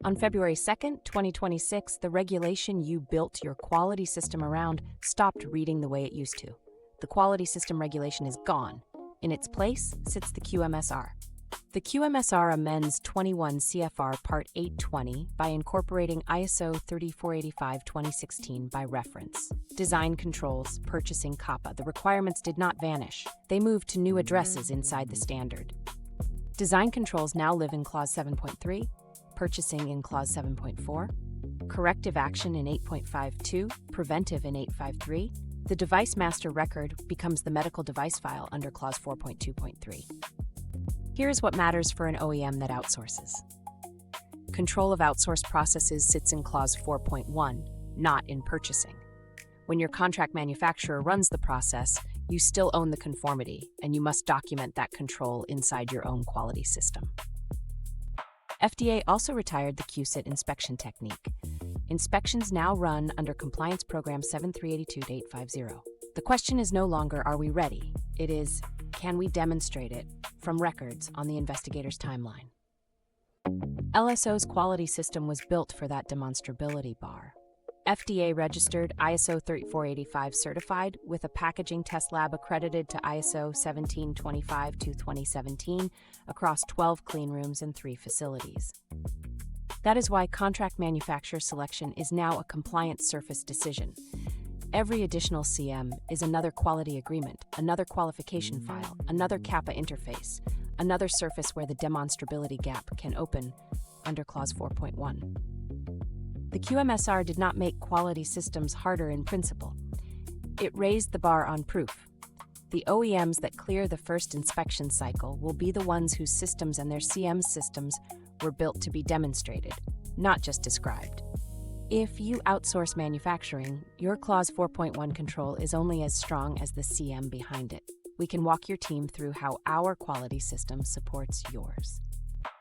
On February 2nd, 2026, the regulation you built your quality system around stopped reading the way it used to. The quality system regulation is gone. In its place sits the QMSR. The QMSR amends 21 CFR Part 820 by incorporating ISO 3485-2016 by reference. Design controls, purchasing CAPA. The requirements did not vanish. They moved to new addresses inside the standard. Design controls now live in Clause 7.3, purchasing in Clause 7.4, corrective action in 8.52, preventive in 8.53. The device master record becomes the medical device file under Clause 4.2.3. Here's what matters for an OEM that outsources. Control of outsourced processes sits in Clause 4.1, not in purchasing. When your contract manufacturer runs the process, you still own the conformity, and you must document that control inside your own quality system. FDA also retired the QSIT inspection technique. Inspections now run under Compliance Program 7382-850. The question is no longer, are we ready? It is, can we demonstrate it from records on the investigator's timeline? LSO's quality system was built for that demonstrability bar. FDA registered, ISO 3485 certified, with a packaging test lab accredited to ISO 1725-2017 across 12 clean rooms and 3 facilities. That is why contract manufacturer selection is now a compliant surface decision. Every additional CM is another quality agreement, another qualification file, another CAPA interface, another surface where the demonstrability gap can open under Clause 4.1. The QMSR did not make quality systems harder in principle. It raised the bar on proof. The OEMs that clear the first inspection cycle will be the ones whose systems and their CM systems were built to be demonstrated, not just described. If you outsource manufacturing, your Clause 4.1 control is only as strong as the CM behind it. We can walk your team through how our quality system supports yours.